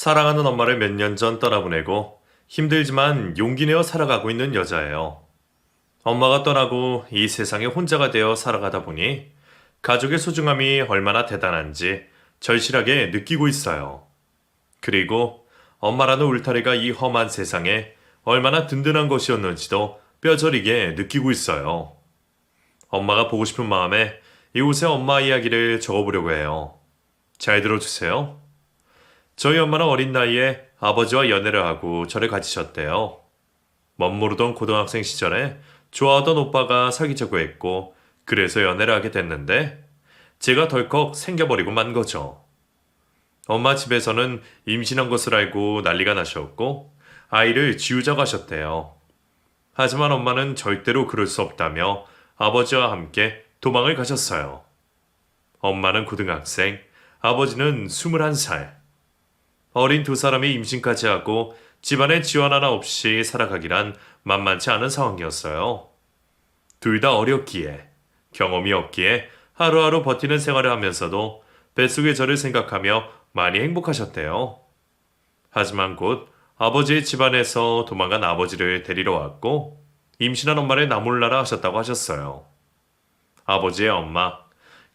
사랑하는 엄마를 몇 년 전 떠나보내고 힘들지만 용기 내어 살아가고 있는 여자예요. 엄마가 떠나고 이 세상에 혼자가 되어 살아가다 보니 가족의 소중함이 얼마나 대단한지 절실하게 느끼고 있어요. 그리고 엄마라는 울타리가 이 험한 세상에 얼마나 든든한 것이었는지도 뼈저리게 느끼고 있어요. 엄마가 보고 싶은 마음에 이곳에 엄마 이야기를 적어보려고 해요. 잘 들어주세요. 저희 엄마는 어린 나이에 아버지와 연애를 하고 저를 가지셨대요. 멋모르던 고등학생 시절에 좋아하던 오빠가 사귀자고 했고 그래서 연애를 하게 됐는데 제가 덜컥 생겨버리고 만 거죠. 엄마 집에서는 임신한 것을 알고 난리가 나셨고 아이를 지우자고 하셨대요. 하지만 엄마는 절대로 그럴 수 없다며 아버지와 함께 도망을 가셨어요. 엄마는 고등학생, 아버지는 21살. 어린 두 사람이 임신까지 하고 집안에 지원 하나 없이 살아가기란 만만치 않은 상황이었어요. 둘 다 어렸기에, 경험이 없기에 하루하루 버티는 생활을 하면서도 뱃속의 저를 생각하며 많이 행복하셨대요. 하지만 곧 아버지의 집안에서 도망간 아버지를 데리러 왔고 임신한 엄마를 나몰라라 하셨다고 하셨어요. 아버지의 엄마,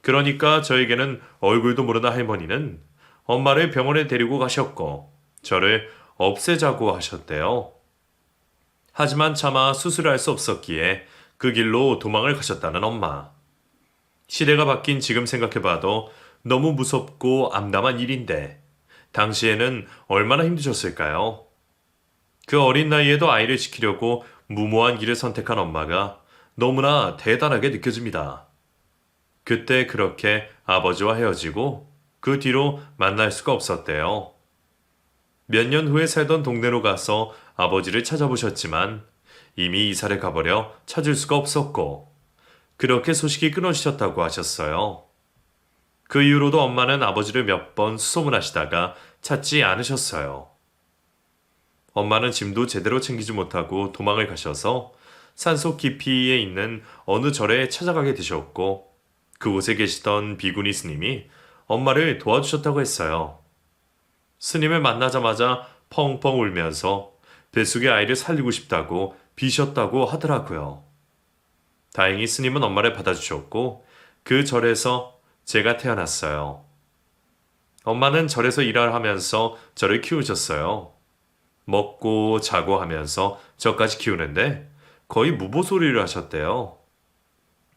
그러니까 저에게는 얼굴도 모르는 할머니는 엄마를 병원에 데리고 가셨고 저를 없애자고 하셨대요. 하지만 차마 수술을 할 수 없었기에 그 길로 도망을 가셨다는 엄마. 시대가 바뀐 지금 생각해봐도 너무 무섭고 암담한 일인데 당시에는 얼마나 힘드셨을까요? 그 어린 나이에도 아이를 지키려고 무모한 길을 선택한 엄마가 너무나 대단하게 느껴집니다. 그때 그렇게 아버지와 헤어지고 그 뒤로 만날 수가 없었대요. 몇 년 후에 살던 동네로 가서 아버지를 찾아보셨지만 이미 이사를 가버려 찾을 수가 없었고 그렇게 소식이 끊어지셨다고 하셨어요. 그 이후로도 엄마는 아버지를 몇 번 수소문하시다가 찾지 않으셨어요. 엄마는 짐도 제대로 챙기지 못하고 도망을 가셔서 산속 깊이에 있는 어느 절에 찾아가게 되셨고 그곳에 계시던 비구니 스님이 엄마를 도와주셨다고 했어요. 스님을 만나자마자 펑펑 울면서 뱃속의 아이를 살리고 싶다고 비셨다고 하더라고요. 다행히 스님은 엄마를 받아주셨고 그 절에서 제가 태어났어요. 엄마는 절에서 일을 하면서 저를 키우셨어요. 먹고 자고 하면서 저까지 키우는데 거의 무보소리를 하셨대요.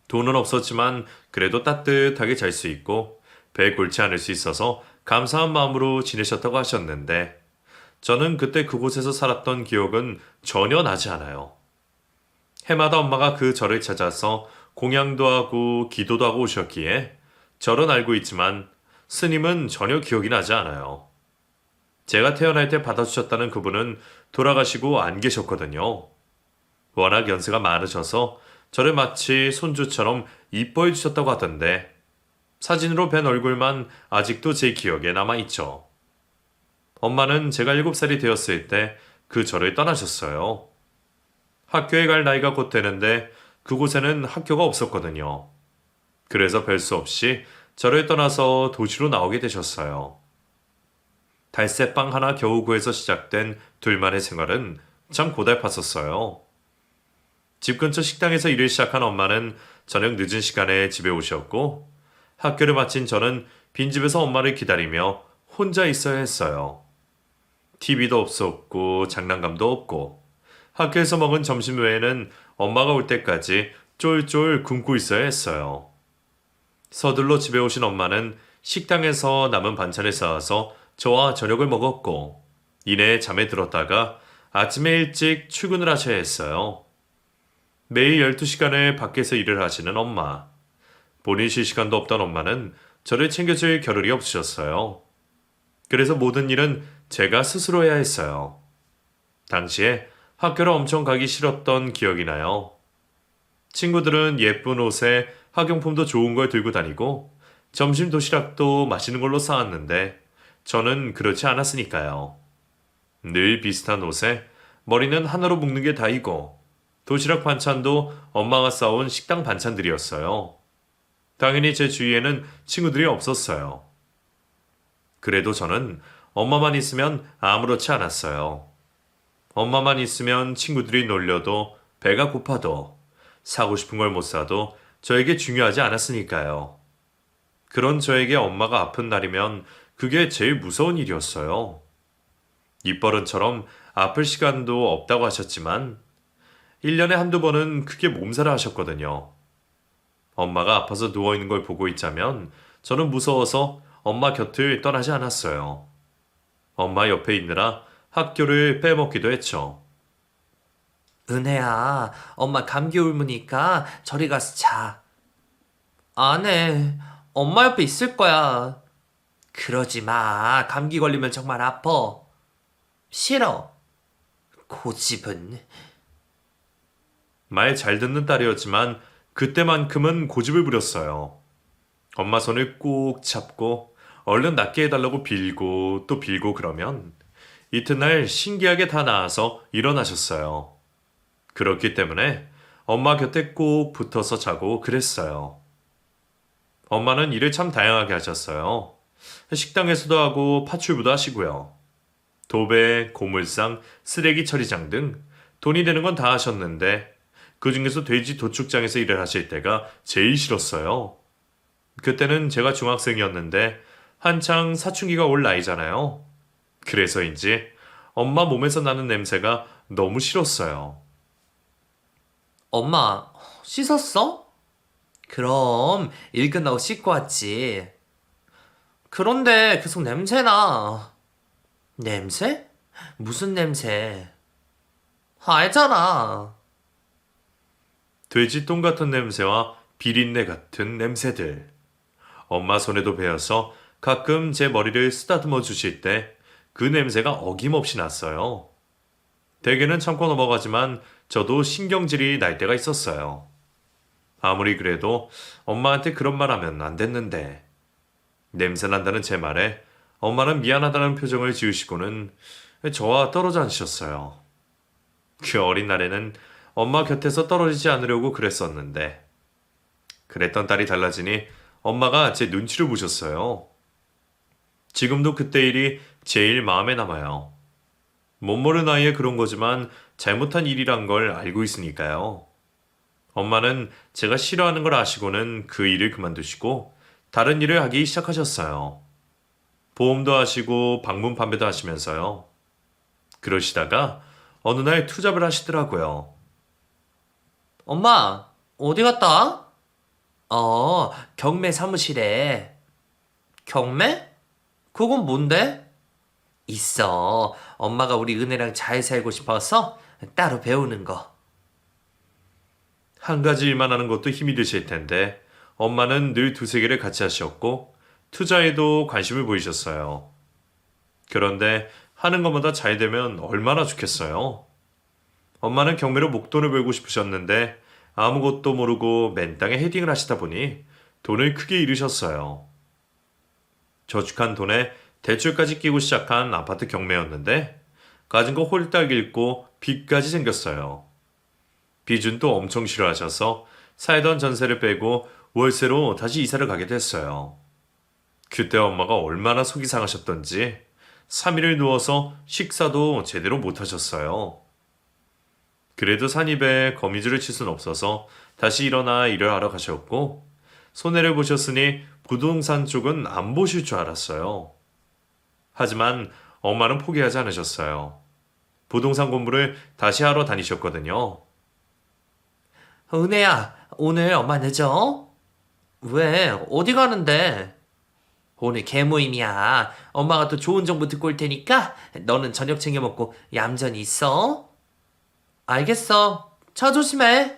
돈은 없었지만 그래도 따뜻하게 잘 수 있고 배 골치 않을 수 있어서 감사한 마음으로 지내셨다고 하셨는데 저는 그때 그곳에서 살았던 기억은 전혀 나지 않아요. 해마다 엄마가 그 절을 찾아서 공양도 하고 기도도 하고 오셨기에 절은 알고 있지만 스님은 전혀 기억이 나지 않아요. 제가 태어날 때 받아주셨다는 그분은 돌아가시고 안 계셨거든요. 워낙 연세가 많으셔서 저를 마치 손주처럼 이뻐해 주셨다고 하던데 사진으로 뵌 얼굴만 아직도 제 기억에 남아있죠. 엄마는 제가 7살이 되었을 때 그 절을 떠나셨어요. 학교에 갈 나이가 곧 되는데 그곳에는 학교가 없었거든요. 그래서 별 수 없이 저를 떠나서 도시로 나오게 되셨어요. 달새빵 하나 겨우 구해서 시작된 둘만의 생활은 참 고달팠었어요. 집 근처 식당에서 일을 시작한 엄마는 저녁 늦은 시간에 집에 오셨고 학교를 마친 저는 빈집에서 엄마를 기다리며 혼자 있어야 했어요. TV도 없었고 장난감도 없고 학교에서 먹은 점심 외에는 엄마가 올 때까지 쫄쫄 굶고 있어야 했어요. 서둘러 집에 오신 엄마는 식당에서 남은 반찬을 쌓아서 저와 저녁을 먹었고 이내 잠에 들었다가 아침에 일찍 출근을 하셔야 했어요. 매일 12시간을 밖에서 일을 하시는 엄마. 본인 쉴 시간도 없던 엄마는 저를 챙겨줄 겨를이 없으셨어요. 그래서 모든 일은 제가 스스로 해야 했어요. 당시에 학교를 엄청 가기 싫었던 기억이 나요. 친구들은 예쁜 옷에 학용품도 좋은 걸 들고 다니고 점심 도시락도 맛있는 걸로 쌓았는데 저는 그렇지 않았으니까요. 늘 비슷한 옷에 머리는 하나로 묶는 게 다이고 도시락 반찬도 엄마가 싸온 식당 반찬들이었어요. 당연히 제 주위에는 친구들이 없었어요. 그래도 저는 엄마만 있으면 아무렇지 않았어요. 엄마만 있으면 친구들이 놀려도 배가 고파도 사고 싶은 걸 못 사도 저에게 중요하지 않았으니까요. 그런 저에게 엄마가 아픈 날이면 그게 제일 무서운 일이었어요. 입버릇처럼 아플 시간도 없다고 하셨지만 1년에 한두 번은 크게 몸살을 하셨거든요. 엄마가 아파서 누워있는 걸 보고 있자면 저는 무서워서 엄마 곁을 떠나지 않았어요. 엄마 옆에 있느라 학교를 빼먹기도 했죠. 은혜야, 엄마 감기 옮으니까 저리 가서 자. 안 해. 엄마 옆에 있을 거야. 그러지 마. 감기 걸리면 정말 아파. 싫어. 고집은. 말 잘 듣는 딸이었지만 그때만큼은 고집을 부렸어요. 엄마 손을 꾹 잡고 얼른 낫게 해달라고 빌고 또 빌고 그러면 이튿날 신기하게 다 나아서 일어나셨어요. 그렇기 때문에 엄마 곁에 꼭 붙어서 자고 그랬어요. 엄마는 일을 참 다양하게 하셨어요. 식당에서도 하고 파출부도 하시고요. 도배, 고물상, 쓰레기 처리장 등 돈이 되는 건 다 하셨는데 그 중에서 돼지 도축장에서 일을 하실 때가 제일 싫었어요. 그때는 제가 중학생이었는데 한창 사춘기가 올 나이잖아요. 그래서인지 엄마 몸에서 나는 냄새가 너무 싫었어요. 엄마, 씻었어? 그럼 일 끝나고 씻고 왔지. 그런데 계속 냄새나. 냄새? 무슨 냄새? 알잖아. 돼지 똥 같은 냄새와 비린내 같은 냄새들. 엄마 손에도 배어서 가끔 제 머리를 쓰다듬어 주실 때 그 냄새가 어김없이 났어요. 대개는 참고 넘어가지만 저도 신경질이 날 때가 있었어요. 아무리 그래도 엄마한테 그런 말 하면 안 됐는데. 냄새 난다는 제 말에 엄마는 미안하다는 표정을 지으시고는 저와 떨어져 앉으셨어요. 그 어린 날에는 엄마 곁에서 떨어지지 않으려고 그랬었는데 그랬던 딸이 달라지니 엄마가 제 눈치를 보셨어요. 지금도 그때 일이 제일 마음에 남아요. 못 모르는 나이에 그런 거지만 잘못한 일이란 걸 알고 있으니까요. 엄마는 제가 싫어하는 걸 아시고는 그 일을 그만두시고 다른 일을 하기 시작하셨어요. 보험도 하시고 방문 판매도 하시면서요. 그러시다가 어느 날 투잡을 하시더라고요. 엄마, 어디 갔다 와? 경매 사무실에. 경매? 그건 뭔데? 있어. 엄마가 우리 은혜랑 잘 살고 싶어서 따로 배우는 거. 한 가지 일만 하는 것도 힘이 드실 텐데 엄마는 늘 두세 개를 같이 하셨고 투자에도 관심을 보이셨어요. 그런데 하는 것마다 잘 되면 얼마나 좋겠어요. 엄마는 경매로 목돈을 벌고 싶으셨는데 아무것도 모르고 맨땅에 헤딩을 하시다 보니 돈을 크게 잃으셨어요. 저축한 돈에 대출까지 끼고 시작한 아파트 경매였는데 가진 거 홀딱 잃고 빚까지 생겼어요. 빚은 또 엄청 싫어하셔서 살던 전세를 빼고 월세로 다시 이사를 가게 됐어요. 그때 엄마가 얼마나 속이 상하셨던지 3일을 누워서 식사도 제대로 못 하셨어요. 그래도 산입에 거미줄을 칠 순 없어서 다시 일어나 일을 하러 가셨고 손해를 보셨으니 부동산 쪽은 안 보실 줄 알았어요. 하지만 엄마는 포기하지 않으셨어요. 부동산 공부를 다시 하러 다니셨거든요. 은혜야, 오늘 엄마 늦어? 왜? 어디 가는데? 오늘 개모임이야. 엄마가 또 좋은 정보 듣고 올 테니까 너는 저녁 챙겨 먹고 얌전히 있어. 알겠어. 차 조심해.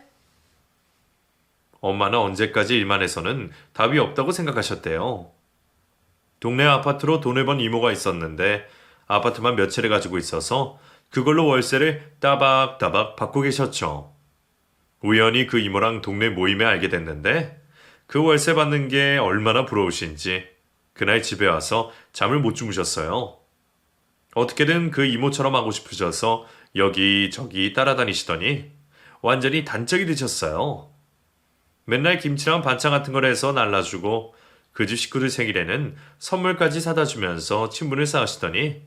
엄마는 언제까지 일만 해서는 답이 없다고 생각하셨대요. 동네 아파트로 돈을 번 이모가 있었는데 아파트만 몇 채를 가지고 있어서 그걸로 월세를 따박따박 받고 계셨죠. 우연히 그 이모랑 동네 모임에 알게 됐는데 그 월세 받는 게 얼마나 부러우신지 그날 집에 와서 잠을 못 주무셨어요. 어떻게든 그 이모처럼 하고 싶으셔서 여기저기 따라다니시더니 완전히 단짝이 되셨어요. 맨날 김치랑 반찬 같은 걸 해서 날라주고 그 집 식구들 생일에는 선물까지 사다 주면서 친분을 쌓으시더니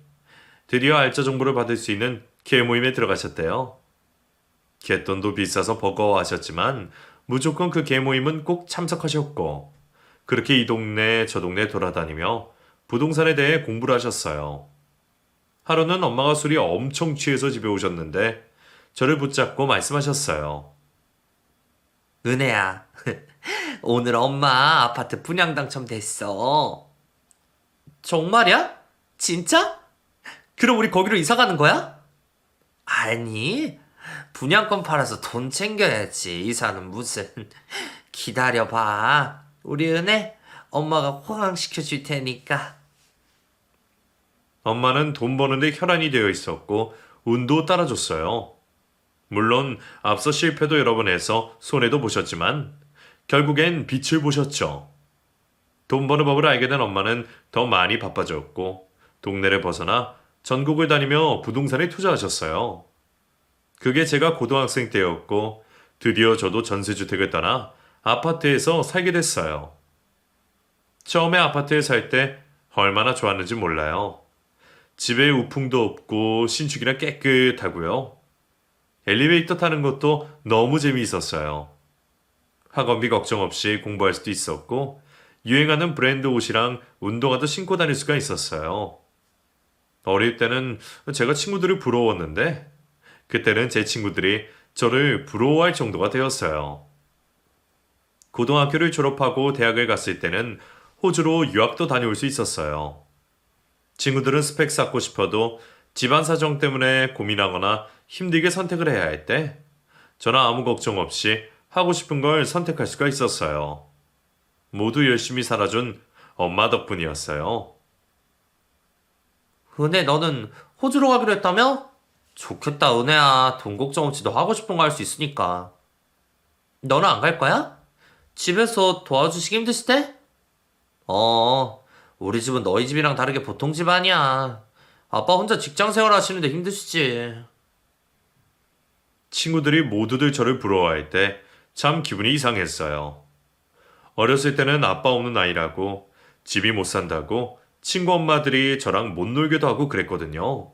드디어 알짜 정보를 받을 수 있는 개모임에 들어가셨대요. 갯돈도 비싸서 버거워하셨지만 무조건 그 개모임은 꼭 참석하셨고 그렇게 이 동네 저 동네 돌아다니며 부동산에 대해 공부를 하셨어요. 하루는 엄마가 술이 엄청 취해서 집에 오셨는데 저를 붙잡고 말씀하셨어요. 은혜야, 오늘 엄마 아파트 분양 당첨됐어. 정말이야? 진짜? 그럼 우리 거기로 이사 가는 거야? 아니, 분양권 팔아서 돈 챙겨야지. 이사는 무슨. 기다려봐. 우리 은혜, 엄마가 호강시켜 줄 테니까. 엄마는 돈 버는데 혈안이 되어 있었고 운도 따라줬어요. 물론 앞서 실패도 여러 번 해서 손해도 보셨지만 결국엔 빛을 보셨죠. 돈 버는 법을 알게 된 엄마는 더 많이 바빠졌고 동네를 벗어나 전국을 다니며 부동산에 투자하셨어요. 그게 제가 고등학생 때였고 드디어 저도 전세주택을 떠나 아파트에서 살게 됐어요. 처음에 아파트에 살 때 얼마나 좋았는지 몰라요. 집에 우풍도 없고 신축이라 깨끗하고요. 엘리베이터 타는 것도 너무 재미있었어요. 학원비 걱정 없이 공부할 수도 있었고 유행하는 브랜드 옷이랑 운동화도 신고 다닐 수가 있었어요. 어릴 때는 제가 친구들을 부러웠는데 그때는 제 친구들이 저를 부러워할 정도가 되었어요. 고등학교를 졸업하고 대학을 갔을 때는 호주로 유학도 다녀올 수 있었어요. 친구들은 스펙 쌓고 싶어도 집안 사정 때문에 고민하거나 힘들게 선택을 해야 할 때 저는 아무 걱정 없이 하고 싶은 걸 선택할 수가 있었어요. 모두 열심히 살아준 엄마 덕분이었어요. 은혜, 너는 호주로 가기로 했다며? 좋겠다, 은혜야. 돈 걱정 없이 너 하고 싶은 거 할 수 있으니까. 너는 안 갈 거야? 집에서 도와주시기 힘드실 때? 우리 집은 너희 집이랑 다르게 보통 집 아니야. 아빠 혼자 직장 생활 하시는데 힘드시지. 친구들이 모두들 저를 부러워할 때 참 기분이 이상했어요. 어렸을 때는 아빠 없는 아이라고 집이 못 산다고 친구 엄마들이 저랑 못 놀게도 하고 그랬거든요.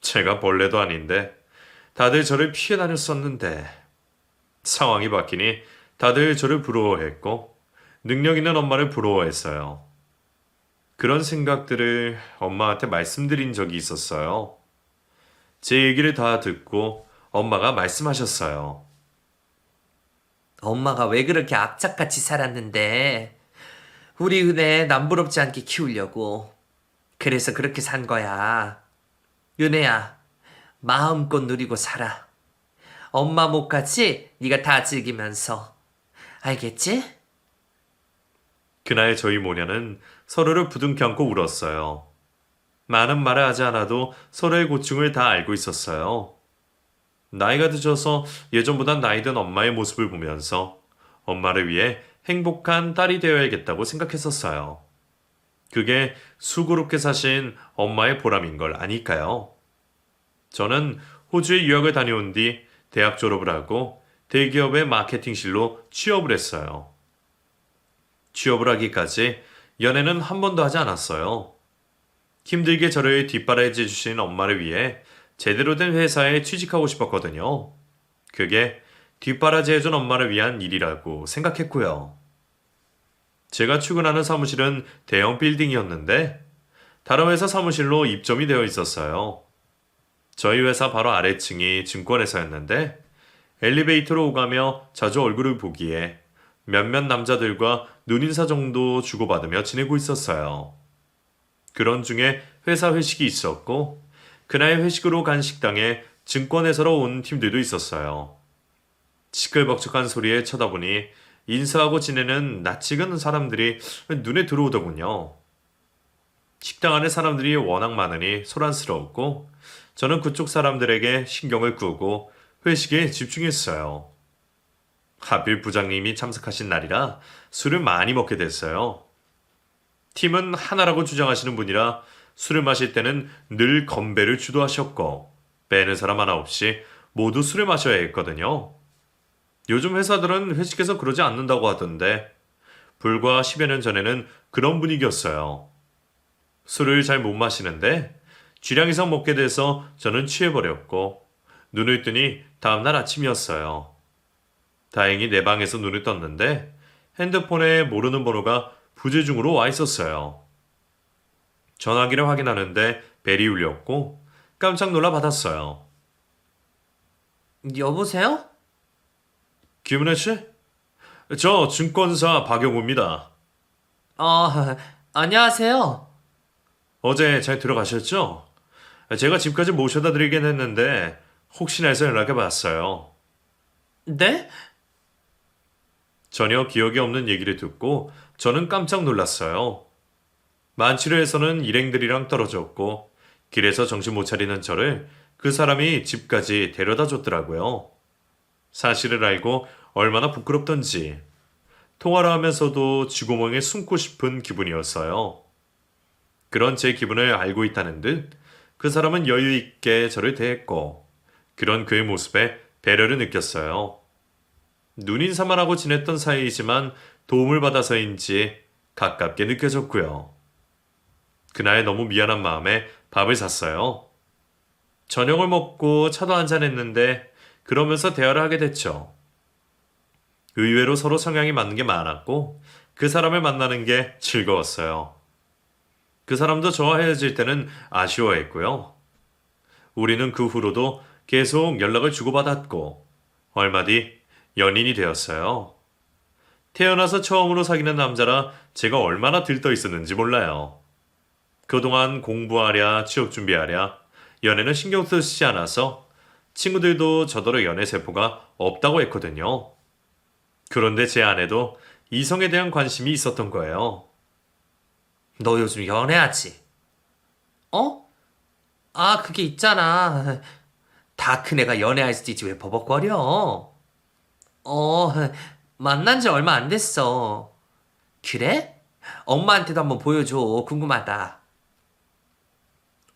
제가 벌레도 아닌데 다들 저를 피해 다녔었는데 상황이 바뀌니 다들 저를 부러워했고 능력 있는 엄마를 부러워했어요. 그런 생각들을 엄마한테 말씀드린 적이 있었어요. 제 얘기를 다 듣고 엄마가 말씀하셨어요. 엄마가 왜 그렇게 악착같이 살았는데 우리 은혜 남부럽지 않게 키우려고. 그래서 그렇게 산 거야. 은혜야, 마음껏 누리고 살아. 엄마 몫같이 네가 다 즐기면서. 알겠지? 그날 저희 모녀는 서로를 부둥켜 안고 울었어요. 많은 말을 하지 않아도 서로의 고충을 다 알고 있었어요. 나이가 드셔서 예전보단 나이 든 엄마의 모습을 보면서 엄마를 위해 행복한 딸이 되어야겠다고 생각했었어요. 그게 수고롭게 사신 엄마의 보람인 걸 아니까요. 저는 호주에 유학을 다녀온 뒤 대학 졸업을 하고 대기업의 마케팅실로 취업을 했어요. 취업을 하기까지 연애는 한 번도 하지 않았어요. 힘들게 저를 뒷바라지 주신 엄마를 위해 제대로 된 회사에 취직하고 싶었거든요. 그게 뒷바라지 해준 엄마를 위한 일이라고 생각했고요. 제가 출근하는 사무실은 대형 빌딩이었는데 다른 회사 사무실로 입점이 되어 있었어요. 저희 회사 바로 아래층이 증권회사였는데 엘리베이터로 오가며 자주 얼굴을 보기에 몇몇 남자들과 눈인사 정도 주고받으며 지내고 있었어요. 그런 중에 회사 회식이 있었고 그날 회식으로 간 식당에 증권회사로 온 팀들도 있었어요. 시끌벅적한 소리에 쳐다보니 인사하고 지내는 낯익은 사람들이 눈에 들어오더군요. 식당 안에 사람들이 워낙 많으니 소란스러웠고 저는 그쪽 사람들에게 신경을 끄고 회식에 집중했어요. 하필 부장님이 참석하신 날이라 술을 많이 먹게 됐어요. 팀은 하나라고 주장하시는 분이라 술을 마실 때는 늘 건배를 주도하셨고 빼는 사람 하나 없이 모두 술을 마셔야 했거든요. 요즘 회사들은 회식에서 그러지 않는다고 하던데 불과 10여 년 전에는 그런 분위기였어요. 술을 잘 못 마시는데 쥐량 이상 먹게 돼서 저는 취해버렸고 눈을 뜨니 다음날 아침이었어요. 다행히 내 방에서 눈을 떴는데 핸드폰에 모르는 번호가 부재중으로 와 있었어요. 전화기를 확인하는데 벨이 울렸고 깜짝 놀라 받았어요. 여보세요? 김은혜 씨? 저 증권사 박영우입니다. 어, 안녕하세요. 어제 잘 들어가셨죠? 제가 집까지 모셔다 드리긴 했는데 혹시나 해서 연락해 봤어요. 네? 전혀 기억이 없는 얘기를 듣고 저는 깜짝 놀랐어요. 만취를 해서는 일행들이랑 떨어졌고 길에서 정신 못 차리는 저를 그 사람이 집까지 데려다 줬더라고요. 사실을 알고 얼마나 부끄럽던지 통화를 하면서도 쥐구멍에 숨고 싶은 기분이었어요. 그런 제 기분을 알고 있다는 듯 그 사람은 여유 있게 저를 대했고 그런 그의 모습에 배려를 느꼈어요. 눈인사만 하고 지냈던 사이이지만 도움을 받아서인지 가깝게 느껴졌고요. 그날 너무 미안한 마음에 밥을 샀어요. 저녁을 먹고 차도 한잔했는데 그러면서 대화를 하게 됐죠. 의외로 서로 성향이 맞는 게 많았고 그 사람을 만나는 게 즐거웠어요. 그 사람도 저와 헤어질 때는 아쉬워했고요. 우리는 그 후로도 계속 연락을 주고받았고 얼마 뒤 연인이 되었어요. 태어나서 처음으로 사귀는 남자라 제가 얼마나 들떠 있었는지 몰라요. 그동안 공부하랴 취업 준비하랴 연애는 신경 쓰지 않아서 친구들도 저더러 연애 세포가 없다고 했거든요. 그런데 제 아내도 이성에 대한 관심이 있었던 거예요. 너 요즘 연애하지? 어? 아, 그게 있잖아. 다 큰 애가 연애할 수도 있지 왜 버벅거려? 어, 만난 지 얼마 안 됐어. 그래? 엄마한테도 한번 보여줘. 궁금하다.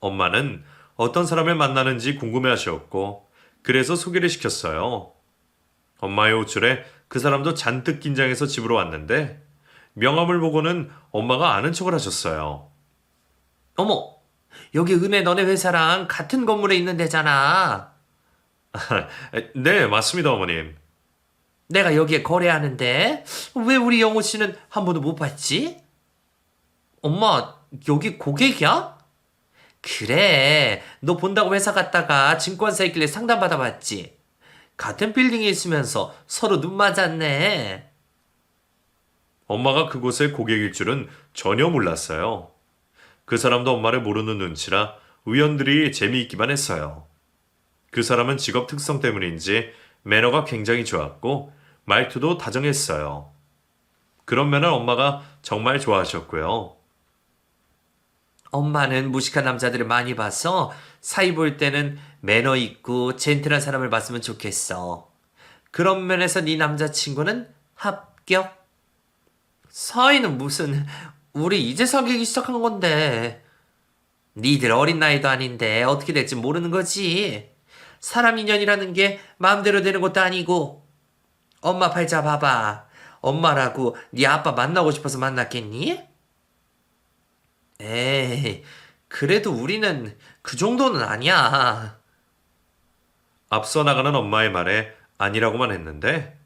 엄마는 어떤 사람을 만나는지 궁금해하셨고 그래서 소개를 시켰어요. 엄마의 호출에 그 사람도 잔뜩 긴장해서 집으로 왔는데 명함을 보고는 엄마가 아는 척을 하셨어요. 어머, 여기 은혜 너네 회사랑 같은 건물에 있는 데잖아. 네, 맞습니다, 어머님. 내가 여기에 거래하는데 왜 우리 영호 씨는 한 번도 못 봤지? 엄마, 여기 고객이야? 그래, 너 본다고 회사 갔다가 증권사 있길래 상담받아 봤지. 같은 빌딩에 있으면서 서로 눈 맞았네. 엄마가 그곳의 고객일 줄은 전혀 몰랐어요. 그 사람도 엄마를 모르는 눈치라 우연들이 재미있기만 했어요. 그 사람은 직업 특성 때문인지 매너가 굉장히 좋았고 말투도 다정했어요. 그런 면을 엄마가 정말 좋아하셨고요. 엄마는 무식한 남자들을 많이 봐서 사이 볼 때는 매너 있고 젠틀한 사람을 봤으면 좋겠어. 그런 면에서 네 남자친구는 합격. 사이는 무슨 우리 이제 사귀기 시작한 건데. 니들 어린 나이도 아닌데 어떻게 될지 모르는 거지. 사람 인연이라는 게 마음대로 되는 것도 아니고. 엄마 팔 잡아봐. 엄마라고 네 아빠 만나고 싶어서 만났겠니? 에이, 그래도 우리는 그 정도는 아니야. 앞서 나가는 엄마의 말에 아니라고만 했는데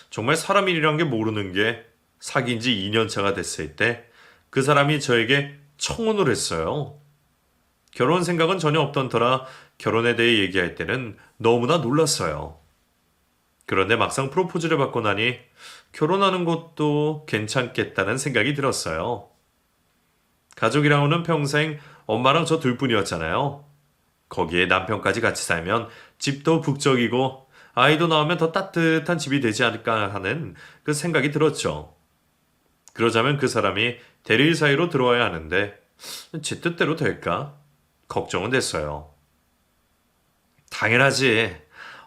정말 사람 일이란 게 모르는 게 사귄 지 2년 차가 됐을 때 그 사람이 저에게 청혼을 했어요. 결혼 생각은 전혀 없던 터라 결혼에 대해 얘기할 때는 너무나 놀랐어요. 그런데 막상 프로포즈를 받고 나니 결혼하는 것도 괜찮겠다는 생각이 들었어요. 가족이랑은 평생 엄마랑 저 둘뿐이었잖아요. 거기에 남편까지 같이 살면 집도 북적이고 아이도 낳으면 더 따뜻한 집이 되지 않을까 하는 그 생각이 들었죠. 그러자면 그 사람이 대리일 사이로 들어와야 하는데 제 뜻대로 될까? 걱정은 됐어요. 당연하지.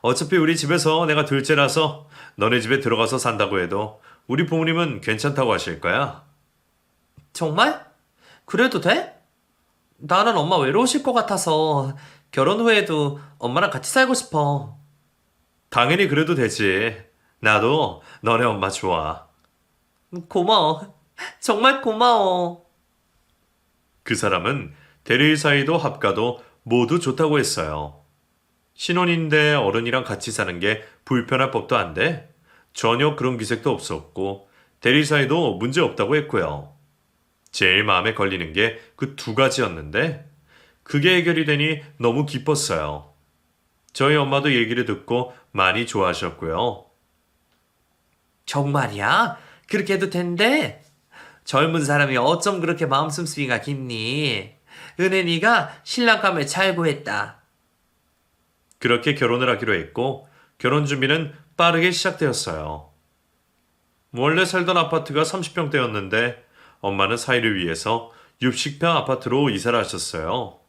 어차피 우리 집에서 내가 둘째라서 너네 집에 들어가서 산다고 해도 우리 부모님은 괜찮다고 하실 거야. 정말? 그래도 돼? 나는 엄마 외로우실 것 같아서 결혼 후에도 엄마랑 같이 살고 싶어. 당연히 그래도 되지. 나도 너네 엄마 좋아. 고마워. 정말 고마워. 그 사람은 대리 사이도 합가도 모두 좋다고 했어요. 신혼인데 어른이랑 같이 사는 게 불편할 법도 한데 전혀 그런 기색도 없었고 대리 사이도 문제 없다고 했고요. 제일 마음에 걸리는 게 그 두 가지였는데 그게 해결이 되니 너무 기뻤어요. 저희 엄마도 얘기를 듣고 많이 좋아하셨고요. 정말이야? 그렇게 해도 된대? 젊은 사람이 어쩜 그렇게 마음 씀씀이가 깊니? 은혜니가 신랑감을 잘 구했다. 그렇게 결혼을 하기로 했고 결혼 준비는 빠르게 시작되었어요. 원래 살던 아파트가 30평대였는데 엄마는 사이를 위해서 60평 아파트로 이사를 하셨어요.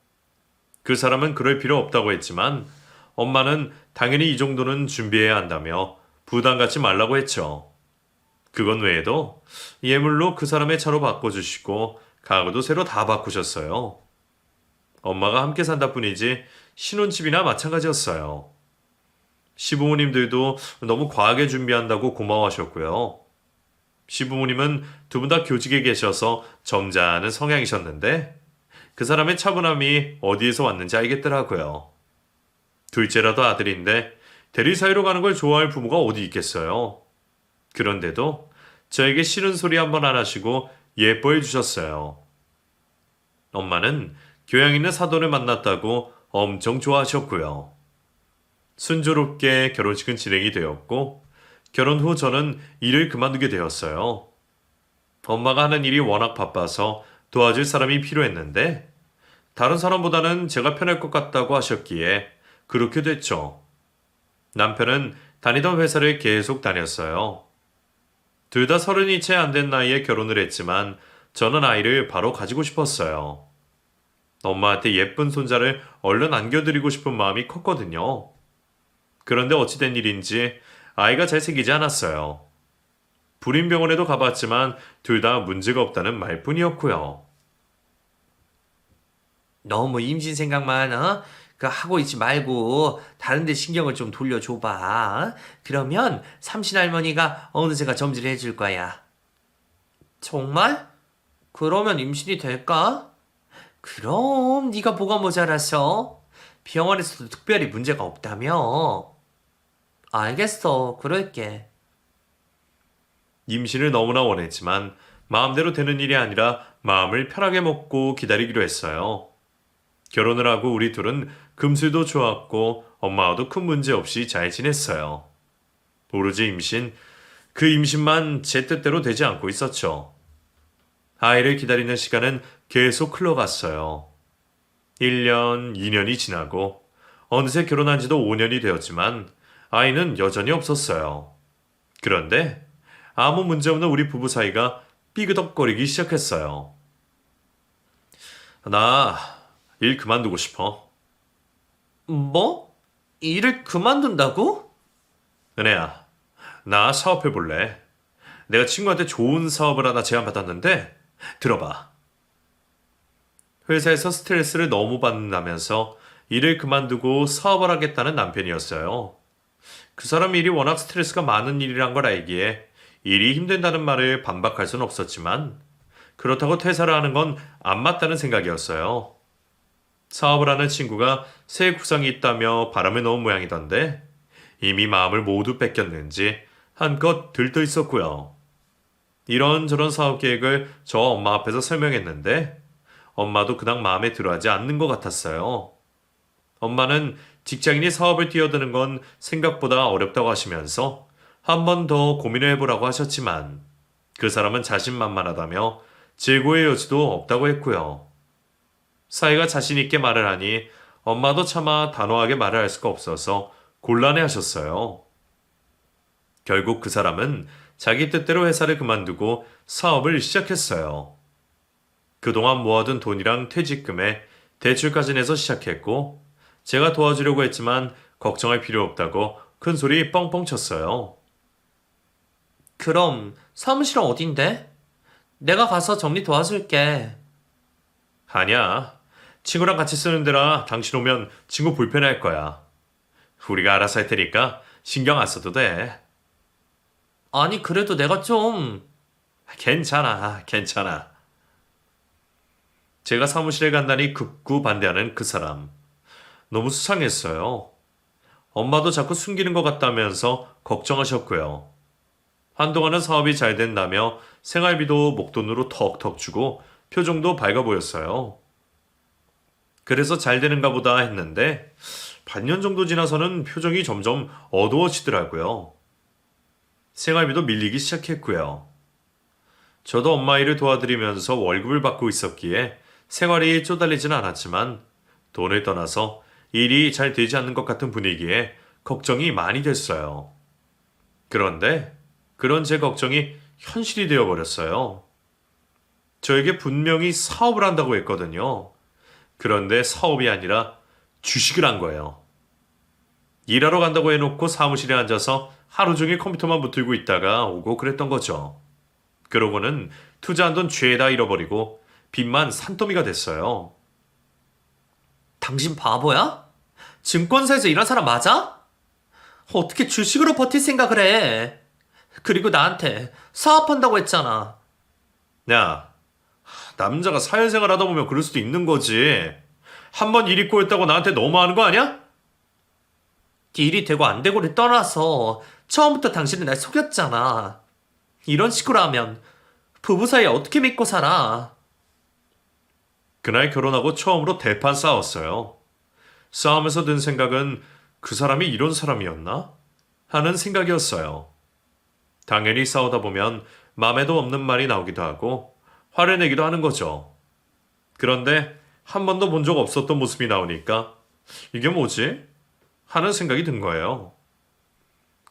그 사람은 그럴 필요 없다고 했지만 엄마는 당연히 이 정도는 준비해야 한다며 부담 갖지 말라고 했죠. 그건 외에도 예물로 그 사람의 차로 바꿔주시고 가구도 새로 다 바꾸셨어요. 엄마가 함께 산다 뿐이지 신혼집이나 마찬가지였어요. 시부모님들도 너무 과하게 준비한다고 고마워하셨고요. 시부모님은 두 분 다 교직에 계셔서 점잖은 성향이셨는데 그 사람의 차분함이 어디에서 왔는지 알겠더라고요. 둘째라도 아들인데 대리 사이로 가는 걸 좋아할 부모가 어디 있겠어요. 그런데도 저에게 싫은 소리 한 번 안 하시고 예뻐해 주셨어요. 엄마는 교양 있는 사돈을 만났다고 엄청 좋아하셨고요. 순조롭게 결혼식은 진행이 되었고 결혼 후 저는 일을 그만두게 되었어요. 엄마가 하는 일이 워낙 바빠서 도와줄 사람이 필요했는데 다른 사람보다는 제가 편할 것 같다고 하셨기에 그렇게 됐죠. 남편은 다니던 회사를 계속 다녔어요. 둘 다 서른이 채 안 된 나이에 결혼을 했지만 저는 아이를 바로 가지고 싶었어요. 엄마한테 예쁜 손자를 얼른 안겨드리고 싶은 마음이 컸거든요. 그런데 어찌된 일인지 아이가 잘 생기지 않았어요. 불임병원에도 가봤지만 둘 다 문제가 없다는 말뿐이었고요. 너무 임신 생각만 하고 있지 말고 다른 데 신경을 좀 돌려줘봐. 그러면 삼신 할머니가 어느새가 점지를 해줄 거야. 정말? 그러면 임신이 될까? 그럼 네가 뭐가 모자라서? 병원에서도 특별히 문제가 없다며. 알겠어. 그럴게. 임신을 너무나 원했지만 마음대로 되는 일이 아니라 마음을 편하게 먹고 기다리기로 했어요. 결혼을 하고 우리 둘은 금슬도 좋았고 엄마와도 큰 문제 없이 잘 지냈어요. 오로지 그 임신만 제 뜻대로 되지 않고 있었죠. 아이를 기다리는 시간은 계속 흘러갔어요. 1년, 2년이 지나고 어느새 결혼한 지도 5년이 되었지만 아이는 여전히 없었어요. 그런데 아무 문제 없는 우리 부부 사이가 삐그덕거리기 시작했어요. 나 일 그만두고 싶어. 뭐? 일을 그만둔다고? 은혜야, 나 사업해 볼래. 내가 친구한테 좋은 사업을 하나 제안받았는데 들어봐. 회사에서 스트레스를 너무 받는다면서 일을 그만두고 사업을 하겠다는 남편이었어요. 그 사람 일이 워낙 스트레스가 많은 일이란 걸 알기에 일이 힘든다는 말을 반박할 순 없었지만 그렇다고 퇴사를 하는 건 안 맞다는 생각이었어요. 사업을 하는 친구가 새 구상이 있다며 바람을 넣은 모양이던데 이미 마음을 모두 뺏겼는지 한껏 들떠 있었고요. 이런저런 사업 계획을 저 엄마 앞에서 설명했는데 엄마도 그닥 마음에 들어하지 않는 것 같았어요. 엄마는 직장인이 사업을 뛰어드는 건 생각보다 어렵다고 하시면서 한 번 더 고민을 해보라고 하셨지만 그 사람은 자신만만하다며 재고의 여지도 없다고 했고요. 사이가 자신 있게 말을 하니 엄마도 차마 단호하게 말을 할 수가 없어서 곤란해 하셨어요. 결국 그 사람은 자기 뜻대로 회사를 그만두고 사업을 시작했어요. 그동안 모아둔 돈이랑 퇴직금에 대출까지 내서 시작했고 제가 도와주려고 했지만 걱정할 필요 없다고 큰 소리 뻥뻥 쳤어요. 그럼 사무실은 어딘데? 내가 가서 정리 도와줄게. 아니야. 친구랑 같이 쓰는 데라 당신 오면 친구 불편해할 거야. 우리가 알아서 할 테니까 신경 안 써도 돼. 아니, 그래도 내가 좀... 괜찮아, 괜찮아. 제가 사무실에 간다니 극구 반대하는 그 사람. 너무 수상했어요. 엄마도 자꾸 숨기는 것 같다면서 걱정하셨고요. 한동안은 사업이 잘 된다며 생활비도 목돈으로 턱턱 주고 표정도 밝아 보였어요. 그래서 잘 되는가 보다 했는데 반년 정도 지나서는 표정이 점점 어두워지더라고요. 생활비도 밀리기 시작했고요. 저도 엄마 일을 도와드리면서 월급을 받고 있었기에 생활이 쪼달리진 않았지만 돈을 떠나서 일이 잘 되지 않는 것 같은 분위기에 걱정이 많이 됐어요. 그런데 그런 제 걱정이 현실이 되어버렸어요. 저에게 분명히 사업을 한다고 했거든요. 그런데 사업이 아니라 주식을 한 거예요. 일하러 간다고 해놓고 사무실에 앉아서 하루 종일 컴퓨터만 붙들고 있다가 오고 그랬던 거죠. 그러고는 투자한 돈 죄다 잃어버리고 빚만 산더미가 됐어요. 당신 바보야? 증권사에서 일한 사람 맞아? 어떻게 주식으로 버틸 생각을 해? 그리고 나한테 사업한다고 했잖아. 야, 남자가 사회생활 하다 보면 그럴 수도 있는 거지. 한 번 일이 꼬였다고 나한테 너무하는 거 아니야? 일이 되고 안 되고를 떠나서 처음부터 당신은 날 속였잖아. 이런 식으로 하면 부부 사이에 어떻게 믿고 살아? 그날 결혼하고 처음으로 대판 싸웠어요. 싸우면서 든 생각은 그 사람이 이런 사람이었나? 하는 생각이었어요. 당연히 싸우다 보면 맘에도 없는 말이 나오기도 하고 화를 내기도 하는 거죠. 그런데 한 번도 본 적 없었던 모습이 나오니까 이게 뭐지? 하는 생각이 든 거예요.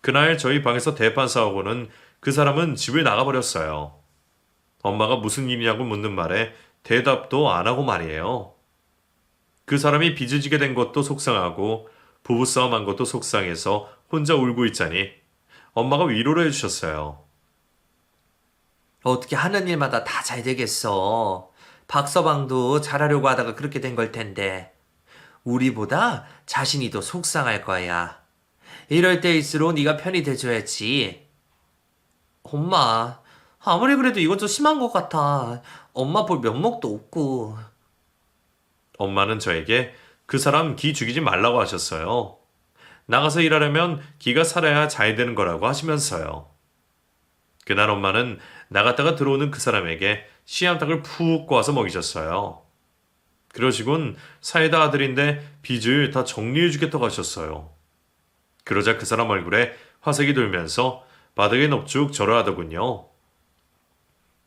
그날 저희 방에서 대판 싸우고는 그 사람은 집을 나가버렸어요. 엄마가 무슨 일이냐고 묻는 말에 대답도 안 하고 말이에요. 그 사람이 빚을 지게 된 것도 속상하고 부부싸움 한 것도 속상해서 혼자 울고 있자니 엄마가 위로를 해주셨어요. 어떻게 하는 일마다 다 잘 되겠어. 박서방도 잘하려고 하다가 그렇게 된 걸 텐데. 우리보다 자신이 더 속상할 거야. 이럴 때일수록 네가 편히 돼줘야지. 엄마, 아무리 그래도 이건 좀 심한 것 같아. 엄마 볼 면목도 없고. 엄마는 저에게 그 사람 기 죽이지 말라고 하셨어요. 나가서 일하려면 기가 살아야 잘 되는 거라고 하시면서요. 그날 엄마는 나갔다가 들어오는 그 사람에게 씨암탉을 푹 꼬아서 먹이셨어요. 그러시곤 사이다 아들인데 빚을 다 정리해주겠다고 하셨어요. 그러자 그 사람 얼굴에 화색이 돌면서 바닥에 넙죽 절을 하더군요.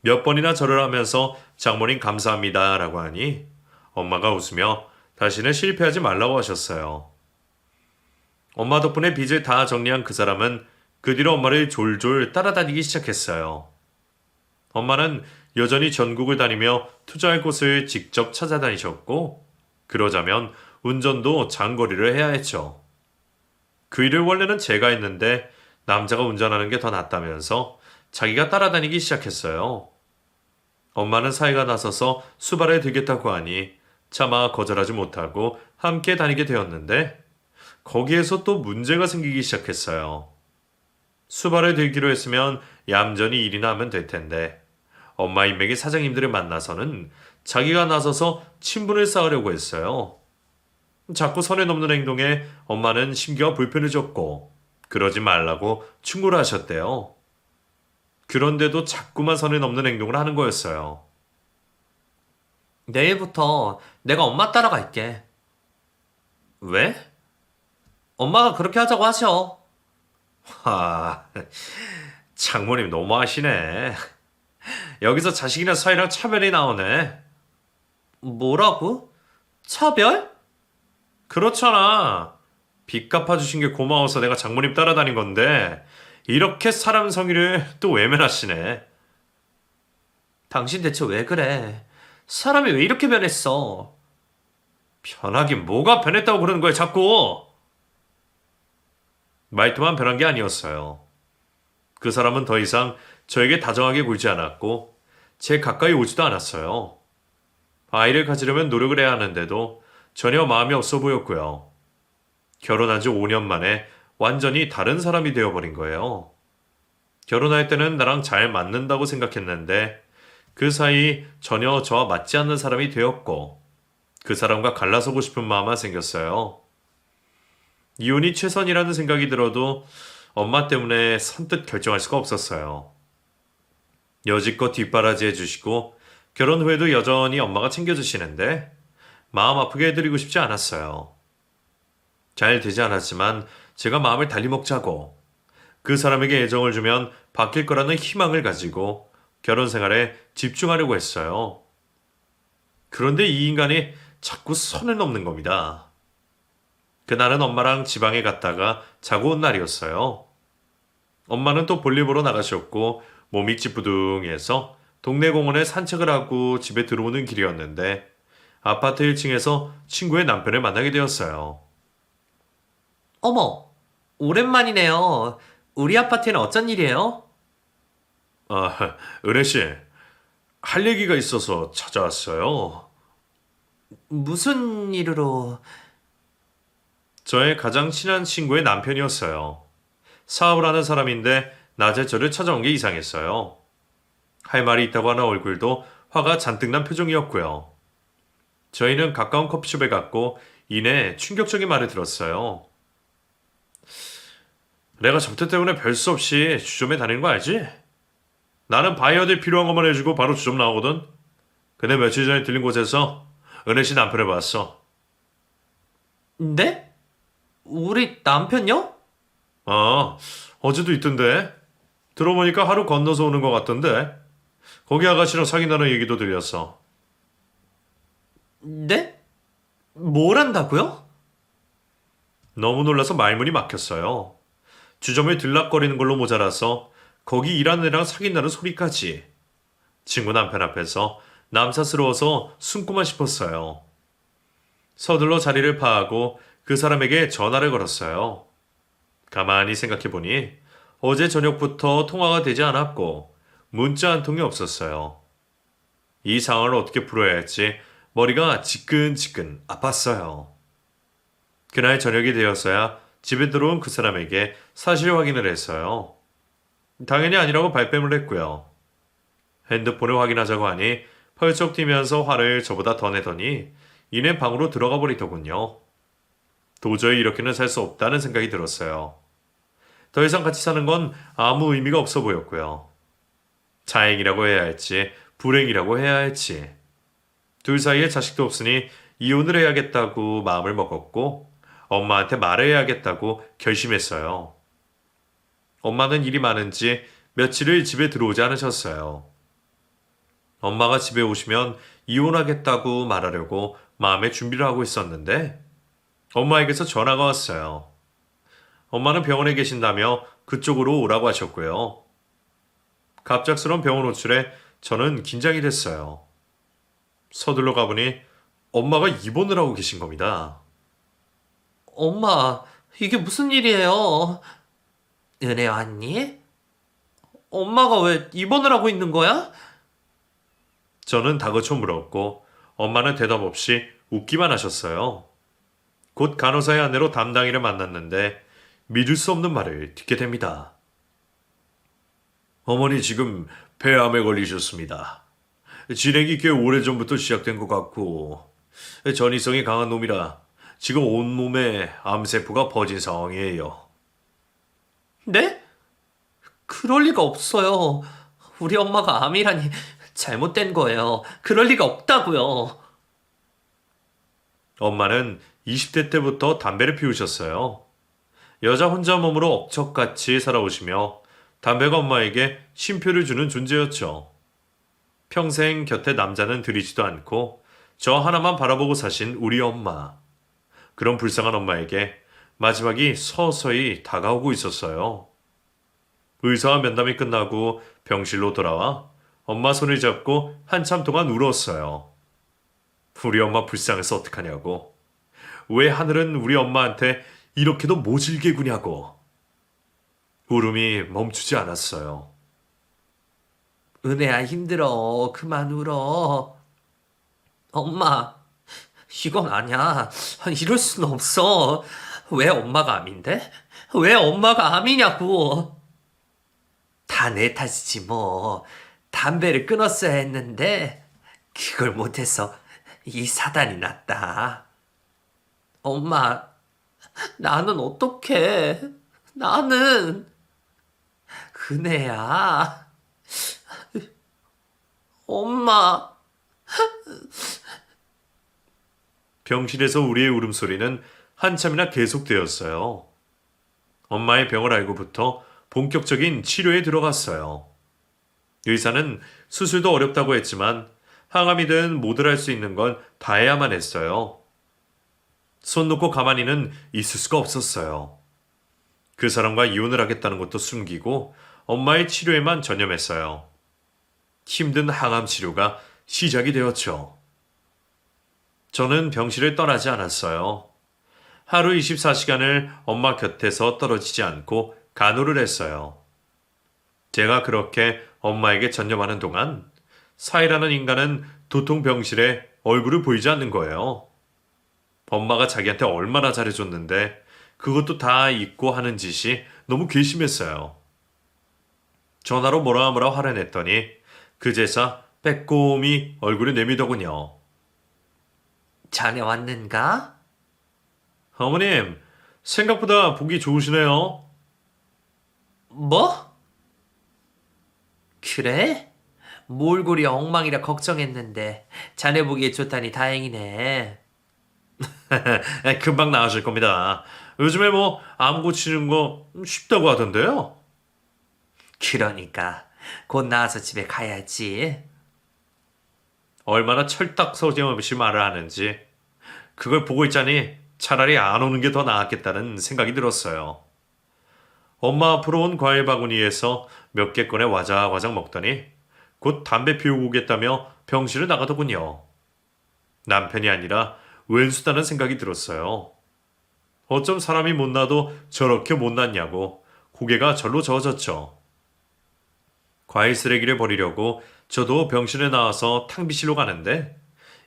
몇 번이나 절을 하면서 장모님 감사합니다 라고 하니 엄마가 웃으며 다시는 실패하지 말라고 하셨어요. 엄마 덕분에 빚을 다 정리한 그 사람은 그 뒤로 엄마를 졸졸 따라다니기 시작했어요. 엄마는 여전히 전국을 다니며 투자할 곳을 직접 찾아다니셨고 그러자면 운전도 장거리를 해야 했죠. 그 일을 원래는 제가 했는데 남자가 운전하는 게 더 낫다면서 자기가 따라다니기 시작했어요. 엄마는 사이가 나서서 수발에 들겠다고 하니 차마 거절하지 못하고 함께 다니게 되었는데 거기에서 또 문제가 생기기 시작했어요. 수발에 들기로 했으면 얌전히 일이나 하면 될 텐데 엄마 인맥의 사장님들을 만나서는 자기가 나서서 친분을 쌓으려고 했어요. 자꾸 선을 넘는 행동에 엄마는 심기가 불편해졌고 그러지 말라고 충고를 하셨대요. 그런데도 자꾸만 선을 넘는 행동을 하는 거였어요. 내일부터 내가 엄마 따라갈게. 왜? 엄마가 그렇게 하자고 하셔. 하, 장모님 너무하시네. 여기서 자식이나 사이랑 차별이 나오네. 뭐라고? 차별? 그렇잖아. 빚 갚아주신 게 고마워서 내가 장모님 따라다닌 건데 이렇게 사람 성의를 또 외면하시네. 당신 대체 왜 그래? 사람이 왜 이렇게 변했어? 변하긴 뭐가 변했다고 그러는 거야 자꾸. 말투만 변한 게 아니었어요. 그 사람은 더 이상 저에게 다정하게 굴지 않았고 제 가까이 오지도 않았어요. 아이를 가지려면 노력을 해야 하는데도 전혀 마음이 없어 보였고요. 결혼한 지 5년 만에 완전히 다른 사람이 되어버린 거예요. 결혼할 때는 나랑 잘 맞는다고 생각했는데 그 사이 전혀 저와 맞지 않는 사람이 되었고 그 사람과 갈라서고 싶은 마음만 생겼어요. 이혼이 최선이라는 생각이 들어도 엄마 때문에 선뜻 결정할 수가 없었어요. 여지껏 뒷바라지 해주시고 결혼 후에도 여전히 엄마가 챙겨주시는데 마음 아프게 해드리고 싶지 않았어요. 잘 되지 않았지만 제가 마음을 달리 먹자고 그 사람에게 애정을 주면 바뀔 거라는 희망을 가지고 결혼 생활에 집중하려고 했어요. 그런데 이 인간이 자꾸 선을 넘는 겁니다. 그날은 엄마랑 지방에 갔다가 자고 온 날이었어요. 엄마는 또 볼일 보러 나가셨고 몸이 찌뿌둥해서 동네 공원에 산책을 하고 집에 들어오는 길이었는데 아파트 1층에서 친구의 남편을 만나게 되었어요. 어머, 오랜만이네요. 우리 아파트는 어쩐 일이에요? 아, 은혜 씨, 할 얘기가 있어서 찾아왔어요. 무슨 일으로... 저의 가장 친한 친구의 남편이었어요. 사업을 하는 사람인데 낮에 저를 찾아온 게 이상했어요. 할 말이 있다고 하는 얼굴도 화가 잔뜩 난 표정이었고요. 저희는 가까운 커피숍에 갔고 이내 충격적인 말을 들었어요. 내가 점괘 때문에 별 수 없이 주점에 다니는 거 알지? 나는 바이어들 필요한 것만 해주고 바로 주점 나오거든. 근데 며칠 전에 들린 곳에서 은혜 씨 남편을 봤어. 네? 우리 남편요? 아, 어제도 있던데. 들어보니까 하루 건너서 오는 것 같던데. 거기 아가씨랑 사귄다는 얘기도 들렸어. 네? 뭘 한다고요? 너무 놀라서 말문이 막혔어요. 주점에 들락거리는 걸로 모자라서 거기 일하는 애랑 사귄다는 소리까지. 친구 남편 앞에서 남사스러워서 숨고만 싶었어요. 서둘러 자리를 파하고 그 사람에게 전화를 걸었어요. 가만히 생각해보니 어제 저녁부터 통화가 되지 않았고 문자 한 통이 없었어요. 이 상황을 어떻게 풀어야 할지 머리가 지끈지끈 아팠어요. 그날 저녁이 되었어야 집에 들어온 그 사람에게 사실 확인을 했어요. 당연히 아니라고 발뺌을 했고요. 핸드폰을 확인하자고 하니 펄쩍 뛰면서 화를 저보다 더 내더니 이내 방으로 들어가 버리더군요. 도저히 이렇게는 살 수 없다는 생각이 들었어요. 더 이상 같이 사는 건 아무 의미가 없어 보였고요. 자행이라고 해야 할지 불행이라고 해야 할지 둘 사이에 자식도 없으니 이혼을 해야겠다고 마음을 먹었고 엄마한테 말해야겠다고 결심했어요. 엄마는 일이 많은지 며칠을 집에 들어오지 않으셨어요. 엄마가 집에 오시면 이혼하겠다고 말하려고 마음의 준비를 하고 있었는데 엄마에게서 전화가 왔어요. 엄마는 병원에 계신다며 그쪽으로 오라고 하셨고요. 갑작스러운 병원 호출에 저는 긴장이 됐어요. 서둘러 가보니 엄마가 입원을 하고 계신 겁니다. 엄마, 이게 무슨 일이에요? 은혜 왔니? 엄마가 왜 입원을 하고 있는 거야? 저는 다그쳐 물었고 엄마는 대답 없이 웃기만 하셨어요. 곧 간호사의 아내로 담당이를 만났는데 믿을 수 없는 말을 듣게 됩니다. 어머니 지금 폐암에 걸리셨습니다. 진행이 꽤 오래전부터 시작된 것 같고 전이성이 강한 놈이라 지금 온몸에 암세포가 퍼진 상황이에요. 네? 그럴 리가 없어요. 우리 엄마가 암이라니 잘못된 거예요. 그럴 리가 없다고요. 엄마는 20대 때부터 담배를 피우셨어요. 여자 혼자 몸으로 억척같이 살아오시며 담배가 엄마에게 쉼표를 주는 존재였죠. 평생 곁에 남자는 들이지도 않고 저 하나만 바라보고 사신 우리 엄마. 그런 불쌍한 엄마에게 마지막이 서서히 다가오고 있었어요. 의사와 면담이 끝나고 병실로 돌아와 엄마 손을 잡고 한참 동안 울었어요. 우리 엄마 불쌍해서 어떡하냐고. 왜 하늘은 우리 엄마한테 이렇게도 모질게 구냐고. 울음이 멈추지 않았어요. 은혜야, 힘들어. 그만 울어. 엄마, 이건 아니야. 이럴 순 없어. 왜 엄마가 암인데? 왜 엄마가 암이냐고. 다 다 내 탓이지 뭐. 담배를 끊었어야 했는데 그걸 못해서 이 사단이 났다. 엄마, 나는 어떡해? 나는 은혜야. 엄마. 병실에서 우리의 울음소리는 한참이나 계속되었어요. 엄마의 병을 알고부터 본격적인 치료에 들어갔어요. 의사는 수술도 어렵다고 했지만 항암이든 뭐든 할 수 있는 건 다 해야만 했어요. 손 놓고 가만히는 있을 수가 없었어요. 그 사람과 이혼을 하겠다는 것도 숨기고 엄마의 치료에만 전념했어요. 힘든 항암 치료가 시작이 되었죠. 저는 병실을 떠나지 않았어요. 하루 24시간을 엄마 곁에서 떨어지지 않고 간호를 했어요. 제가 그렇게 엄마에게 전념하는 동안 사이라는 인간은 도통 병실에 얼굴을 보이지 않는 거예요. 엄마가 자기한테 얼마나 잘해줬는데 그것도 다 잊고 하는 짓이 너무 괘씸했어요. 전화로 뭐라 화를 냈더니 그제서 빼꼼히 얼굴을 내미더군요. 자네 왔는가? 어머님, 생각보다 보기 좋으시네요. 뭐? 그래? 몰골이 엉망이라 걱정했는데 자네 보기에 좋다니 다행이네. 금방 나으실 겁니다. 요즘에 뭐 암 고치는 거 쉽다고 하던데요. 그러니까 곧 나와서 집에 가야지. 얼마나 철딱 서슴없이 말을 하는지 그걸 보고 있자니 차라리 안 오는 게 더 나았겠다는 생각이 들었어요. 엄마 앞으로 온 과일 바구니에서 몇 개 꺼내 와작와작 먹더니 곧 담배 피우고 오겠다며 병실을 나가더군요. 남편이 아니라 왼수다는 생각이 들었어요. 어쩜 사람이 못나도 저렇게 못났냐고 고개가 절로 저어졌죠. 과일 쓰레기를 버리려고 저도 병실에 나와서 탕비실로 가는데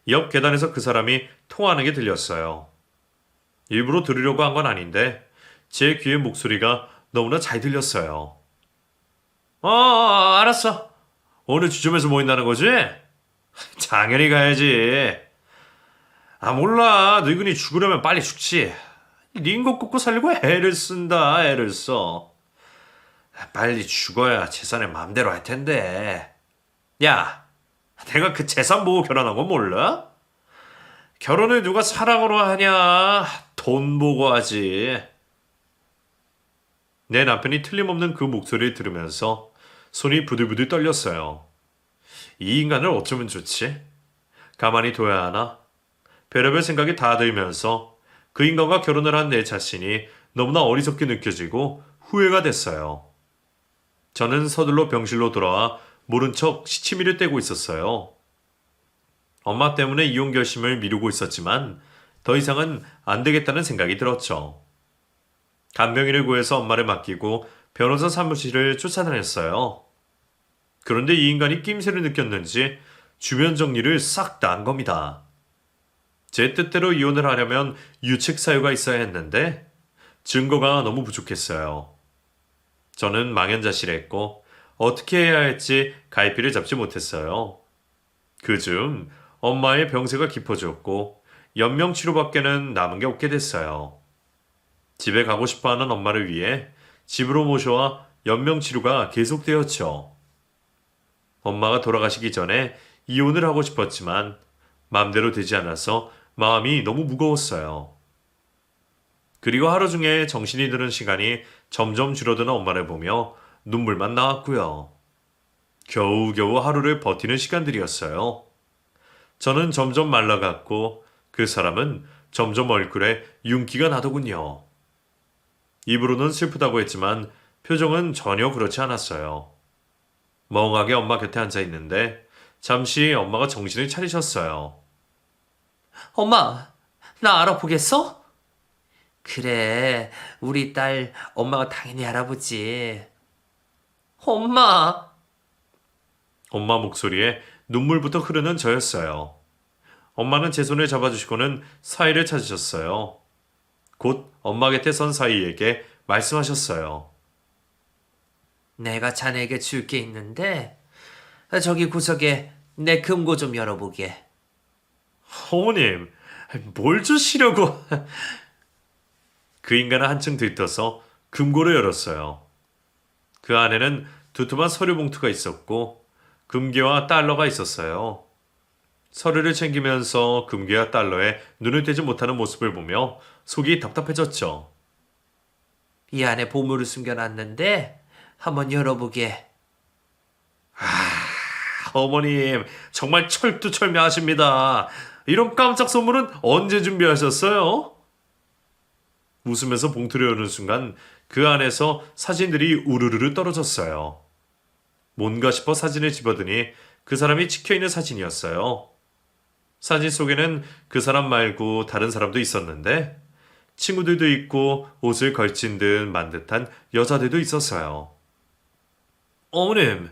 옆 계단에서 그 사람이 통화하는 게 들렸어요. 일부러 들으려고 한 건 아닌데 제 귀에 목소리가 너무나 잘 들렸어요. 알았어. 오늘 주점에서 모인다는 거지? 당연히 가야지. 몰라. 늙은이 죽으려면 빨리 죽지. 링거 꽂고 살려고 애를 쓴다. 애를 써. 빨리 죽어야 재산을 마음대로 할 텐데. 야, 내가 그 재산 보고 결혼한 거 몰라? 결혼을 누가 사랑으로 하냐? 돈 보고 하지. 내 남편이 틀림없는 그 목소리를 들으면서 손이 부들부들 떨렸어요. 이 인간을 어쩌면 좋지? 가만히 둬야 하나? 별의별 생각이 다 들면서 그 인간과 결혼을 한 내 자신이 너무나 어리석게 느껴지고 후회가 됐어요. 저는 서둘러 병실로 돌아와 모른 척 시치미를 떼고 있었어요. 엄마 때문에 이혼 결심을 미루고 있었지만 더 이상은 안 되겠다는 생각이 들었죠. 간병인을 구해서 엄마를 맡기고 변호사 사무실을 쫓아다녔어요. 그런데 이 인간이 낌새를 느꼈는지 주변 정리를 싹 다 한 겁니다. 제 뜻대로 이혼을 하려면 유책 사유가 있어야 했는데 증거가 너무 부족했어요. 저는 망연자실했고 어떻게 해야 할지 갈피를 잡지 못했어요. 그중 엄마의 병세가 깊어졌고 연명치료밖에는 남은 게 없게 됐어요. 집에 가고 싶어하는 엄마를 위해 집으로 모셔와 연명치료가 계속되었죠. 엄마가 돌아가시기 전에 이혼을 하고 싶었지만 마음대로 되지 않아서 마음이 너무 무거웠어요. 그리고 하루 중에 정신이 드는 시간이 점점 줄어드는 엄마를 보며 눈물만 나왔고요. 겨우겨우 하루를 버티는 시간들이었어요. 저는 점점 말라갔고 그 사람은 점점 얼굴에 윤기가 나더군요. 입으로는 슬프다고 했지만 표정은 전혀 그렇지 않았어요. 멍하게 엄마 곁에 앉아 있는데 잠시 엄마가 정신을 차리셨어요. 엄마, 나 알아보겠어? 그래, 우리 딸 엄마가 당연히 알아보지. 엄마, 엄마 목소리에 눈물부터 흐르는 저였어요. 엄마는 제 손을 잡아주시고는 사이를 찾으셨어요. 곧 엄마 곁에 선 사이에게 말씀하셨어요. 내가 자네에게 줄 게 있는데 저기 구석에 내 금고 좀 열어보게. 어머님, 뭘 주시려고? 그 인간은 한층 들떠서 금고를 열었어요. 그 안에는 두툼한 서류 봉투가 있었고 금괴와 달러가 있었어요. 서류를 챙기면서 금괴와 달러에 눈을 떼지 못하는 모습을 보며 속이 답답해졌죠. 이 안에 보물을 숨겨놨는데 한번 열어보게. 어머님, 정말 철두철미하십니다. 이런 깜짝 선물은 언제 준비하셨어요? 웃으면서 봉투를 여는 순간 그 안에서 사진들이 우르르르 떨어졌어요. 뭔가 싶어 사진을 집어드니 그 사람이 찍혀있는 사진이었어요. 사진 속에는 그 사람 말고 다른 사람도 있었는데 친구들도 있고 옷을 걸친 듯 만 듯한 여자들도 있었어요. 어머님,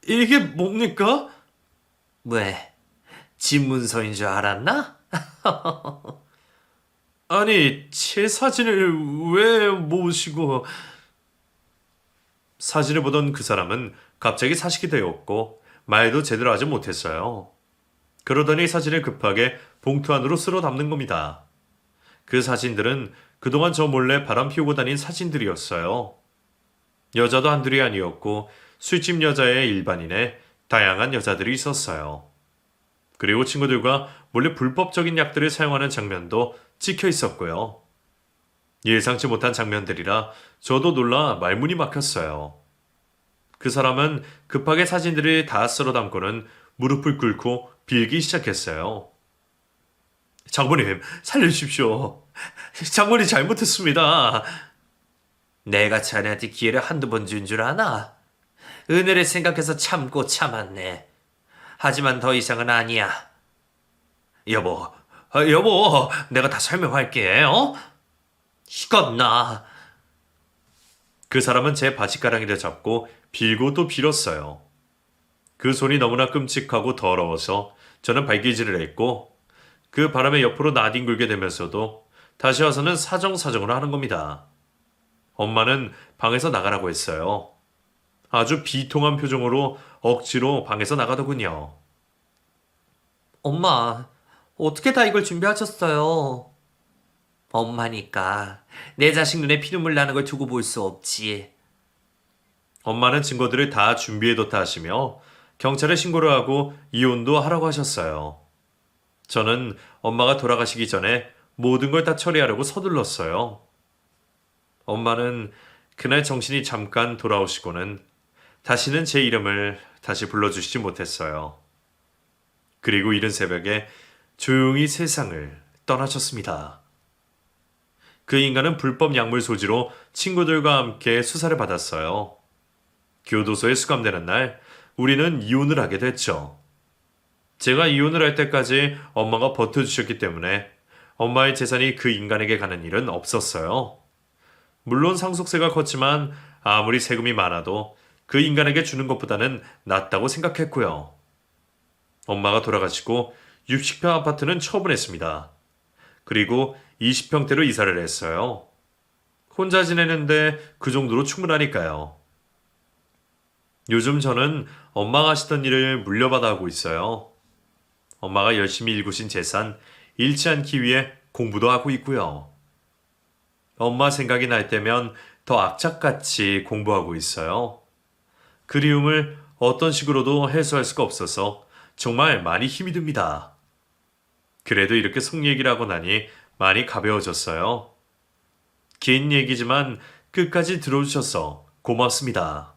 이게 뭡니까? 왜? 집문서인 줄 알았나? 아니, 제 사진을 왜 모으시고... 사진을 보던 그 사람은 갑자기 사식이 되었고 말도 제대로 하지 못했어요. 그러더니 사진을 급하게 봉투 안으로 쓸어 담는 겁니다. 그 사진들은 그동안 저 몰래 바람 피우고 다닌 사진들이었어요. 여자도 한둘이 아니었고 술집 여자의 일반인에 다양한 여자들이 있었어요. 그리고 친구들과 몰래 불법적인 약들을 사용하는 장면도 찍혀 있었고요. 예상치 못한 장면들이라 저도 놀라 말문이 막혔어요. 그 사람은 급하게 사진들을 다 쓸어 담고는 무릎을 꿇고 빌기 시작했어요. 장모님, 살려주십시오. 장모님 잘못했습니다. 내가 자네한테 기회를 한두 번 준 줄 아나? 은혜를 생각해서 참고 참았네. 하지만 더 이상은 아니야. 여보, 여보, 내가 다 설명할게, 어? 이것나. 그 사람은 제 바지가랑이를 잡고 빌고 또 빌었어요. 그 손이 너무나 끔찍하고 더러워서 저는 발기질을 했고 그 바람에 옆으로 나뒹굴게 되면서도 다시 와서는 사정사정을 하는 겁니다. 엄마는 방에서 나가라고 했어요. 아주 비통한 표정으로 억지로 방에서 나가더군요. 엄마, 어떻게 다 이걸 준비하셨어요? 엄마니까 내 자식 눈에 피눈물 나는 걸 두고 볼 수 없지. 엄마는 증거들을 다 준비해뒀다 하시며 경찰에 신고를 하고 이혼도 하라고 하셨어요. 저는 엄마가 돌아가시기 전에 모든 걸 다 처리하려고 서둘렀어요. 엄마는 그날 정신이 잠깐 돌아오시고는 다시는 제 이름을 다시 불러주시지 못했어요. 그리고 이른 새벽에 조용히 세상을 떠나셨습니다. 그 인간은 불법 약물 소지로 친구들과 함께 수사를 받았어요. 교도소에 수감되는 날 우리는 이혼을 하게 됐죠. 제가 이혼을 할 때까지 엄마가 버텨주셨기 때문에 엄마의 재산이 그 인간에게 가는 일은 없었어요. 물론 상속세가 컸지만 아무리 세금이 많아도 그 인간에게 주는 것보다는 낫다고 생각했고요. 엄마가 돌아가시고 60평 아파트는 처분했습니다. 그리고 20평대로 이사를 했어요. 혼자 지내는데 그 정도로 충분하니까요. 요즘 저는 엄마가 하시던 일을 물려받아 하고 있어요. 엄마가 열심히 일구신 재산 잃지 않기 위해 공부도 하고 있고요. 엄마 생각이 날 때면 더 악착같이 공부하고 있어요. 그리움을 어떤 식으로도 해소할 수가 없어서 정말 많이 힘이 듭니다. 그래도 이렇게 속 얘기를 하고 나니 많이 가벼워졌어요. 긴 얘기지만 끝까지 들어주셔서 고맙습니다.